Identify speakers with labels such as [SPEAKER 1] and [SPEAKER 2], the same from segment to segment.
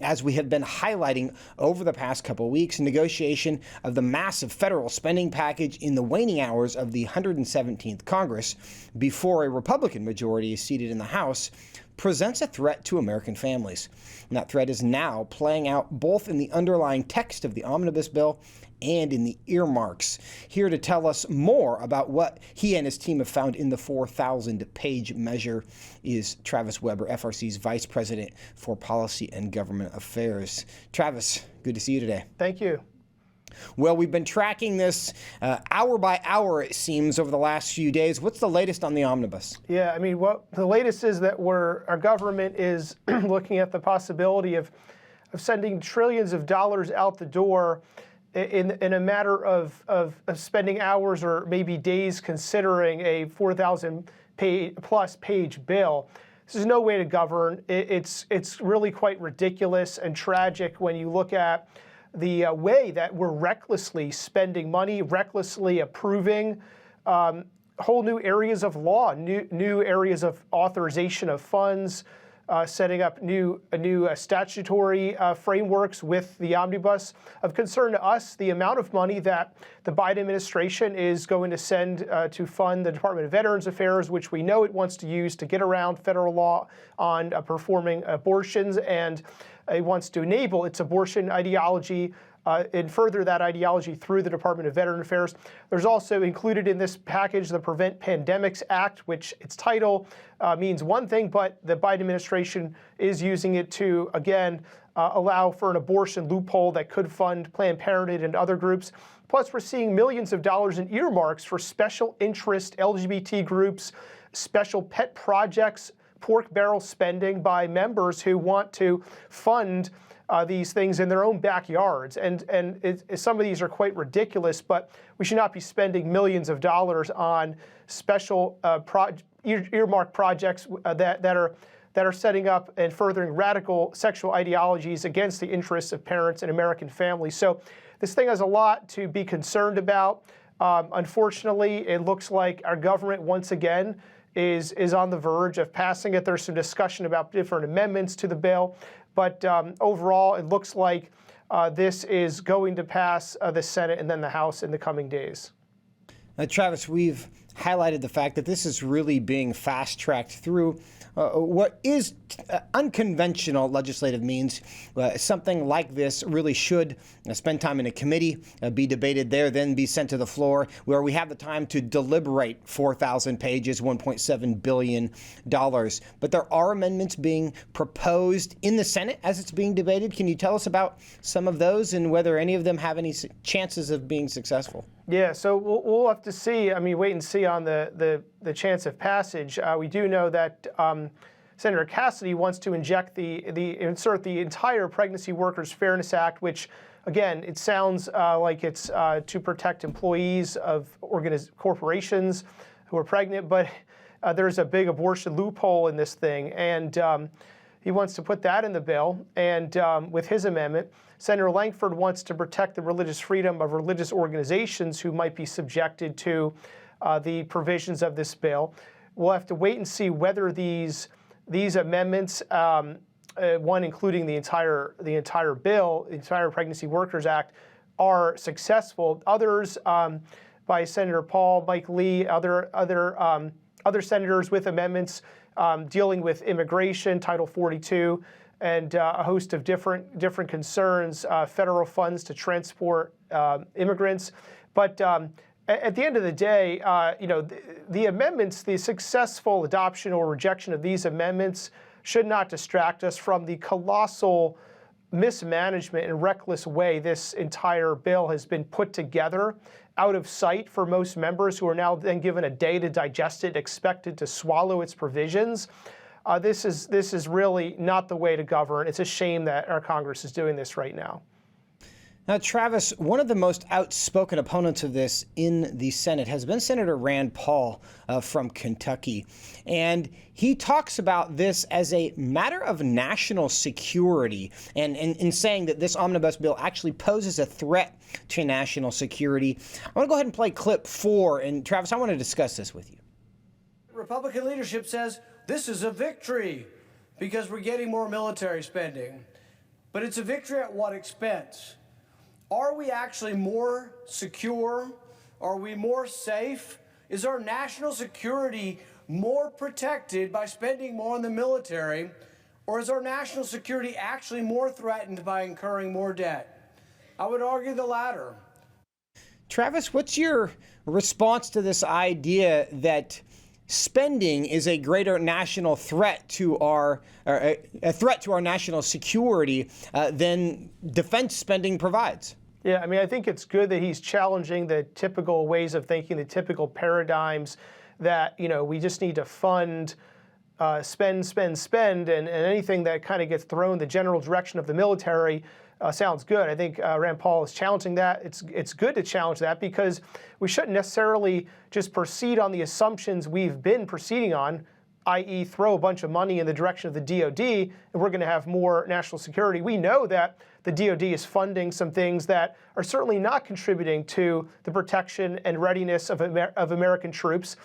[SPEAKER 1] As we have been highlighting over the past couple of weeks, negotiation of the massive federal spending package in the waning hours of the 117th Congress, before a Republican majority is seated in the House, presents a threat to American families. And that threat is now playing out both in the underlying text of the Omnibus bill and in the earmarks. Here to tell us more about what he and his team have found in the 4,000-page measure is Travis Weber, FRC's Vice President for Policy and Government Affairs. Travis, good to see you today.
[SPEAKER 2] Thank you.
[SPEAKER 1] Well, we've been tracking this hour by hour, it seems, over the last few days. What's the latest on the Omnibus?
[SPEAKER 2] Yeah, I mean, the latest is that our government is looking at the possibility of sending trillions of dollars out the door in a matter of spending hours or maybe days considering a 4,000-plus page bill. This is no way to govern. It's really quite ridiculous and tragic when you look at the way that we're recklessly spending money, recklessly approving whole new areas of law, new areas of authorization of funds, setting up new statutory frameworks with the Omnibus. Of concern to us, the amount of money that the Biden administration is going to send to fund the Department of Veterans Affairs, which we know it wants to use to get around federal law on performing abortions, and it wants to enable its abortion ideology and further that ideology through the Department of Veterans Affairs. There's also included in this package the Prevent Pandemics Act, which its title means one thing, but the Biden administration is using it to, again, allow for an abortion loophole that could fund Planned Parenthood and other groups. Plus, we're seeing millions of dollars in earmarks for special interest LGBT groups, special pet projects, pork barrel spending by members who want to fund these things in their own backyards. And some of these are quite ridiculous, but we should not be spending millions of dollars on special earmark projects that are setting up and furthering radical sexual ideologies against the interests of parents and American families. So this thing has a lot to be concerned about. Unfortunately, it looks like our government once again is on the verge of passing it. There's some discussion about different amendments to the bill, but overall, it looks like this is going to pass the Senate and then the House in the coming days.
[SPEAKER 1] Travis, we've highlighted the fact that this is really being fast-tracked through what is unconventional legislative means. Something like this really should spend time in a committee, be debated there, then be sent to the floor, where we have the time to deliberate 4,000 pages, $1.7 billion. But there are amendments being proposed in the Senate as it's being debated. Can you tell us about some of those and whether any of them have any chances of being successful?
[SPEAKER 2] Yeah, so we'll have to see. I mean, wait and see on the chance of passage. We do know that Senator Cassidy wants to insert the entire Pregnancy Workers Fairness Act, which, again, it sounds like it's to protect employees of corporations who are pregnant, but there's a big abortion loophole in this thing, and he wants to put that in the bill. And with his amendment, Senator Langford wants to protect the religious freedom of religious organizations who might be subjected to the provisions of this bill. We'll have to wait and see whether these amendments, one including the entire bill, the entire Pregnancy Workers Act, are successful. Others, by Senator Paul, Mike Lee, other senators with amendments dealing with immigration, Title 42, and a host of different concerns, federal funds to transport immigrants. But at the end of the day, the amendments, the successful adoption or rejection of these amendments should not distract us from the colossal mismanagement and reckless way this entire bill has been put together, out of sight for most members who are now then given a day to digest it, expected to swallow its provisions. This is really not the way to govern. It's a shame that our Congress is doing this right now.
[SPEAKER 1] Now, Travis, one of the most outspoken opponents of this in the Senate has been Senator Rand Paul from Kentucky. And he talks about this as a matter of national security and in saying that this omnibus bill actually poses a threat to national security. I want to go ahead and play clip 4. And Travis, I want to discuss this with you.
[SPEAKER 3] Republican leadership says this is a victory because we're getting more military spending. but it's a victory at what expense? Are we actually more secure? Are we more safe? Is our national security more protected by spending more on the military, or is our national security actually more threatened by incurring more debt? I would argue the latter.
[SPEAKER 1] Travis, what's your response to this idea that spending is a greater national threat to our a threat to our national security than defense spending provides?
[SPEAKER 2] Yeah, I mean, I think it's good that he's challenging the typical ways of thinking, the typical paradigms that, we just need to fund, spend, and anything that kind of gets thrown the general direction of the military sounds good. I think Rand Paul is challenging that. It's good to challenge that because we shouldn't necessarily just proceed on the assumptions we've been proceeding on, i.e. throw a bunch of money in the direction of the DOD and we're going to have more national security. We know that the DOD is funding some things that are certainly not contributing to the protection and readiness of American troops,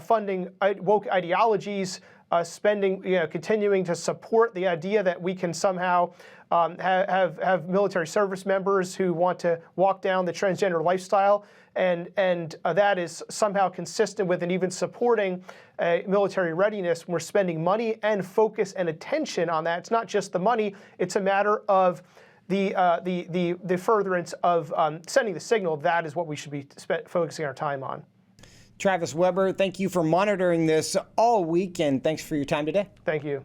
[SPEAKER 2] funding woke ideologies, spending, continuing to support the idea that we can somehow have military service members who want to walk down the transgender lifestyle, and that is somehow consistent with and even supporting military readiness. We're spending money and focus and attention on that. It's not just the money; it's a matter of the furtherance of sending the signal. That is what we should be focusing our time on.
[SPEAKER 1] Travis Weber, thank you for monitoring this all week, and thanks for your time today.
[SPEAKER 2] Thank you.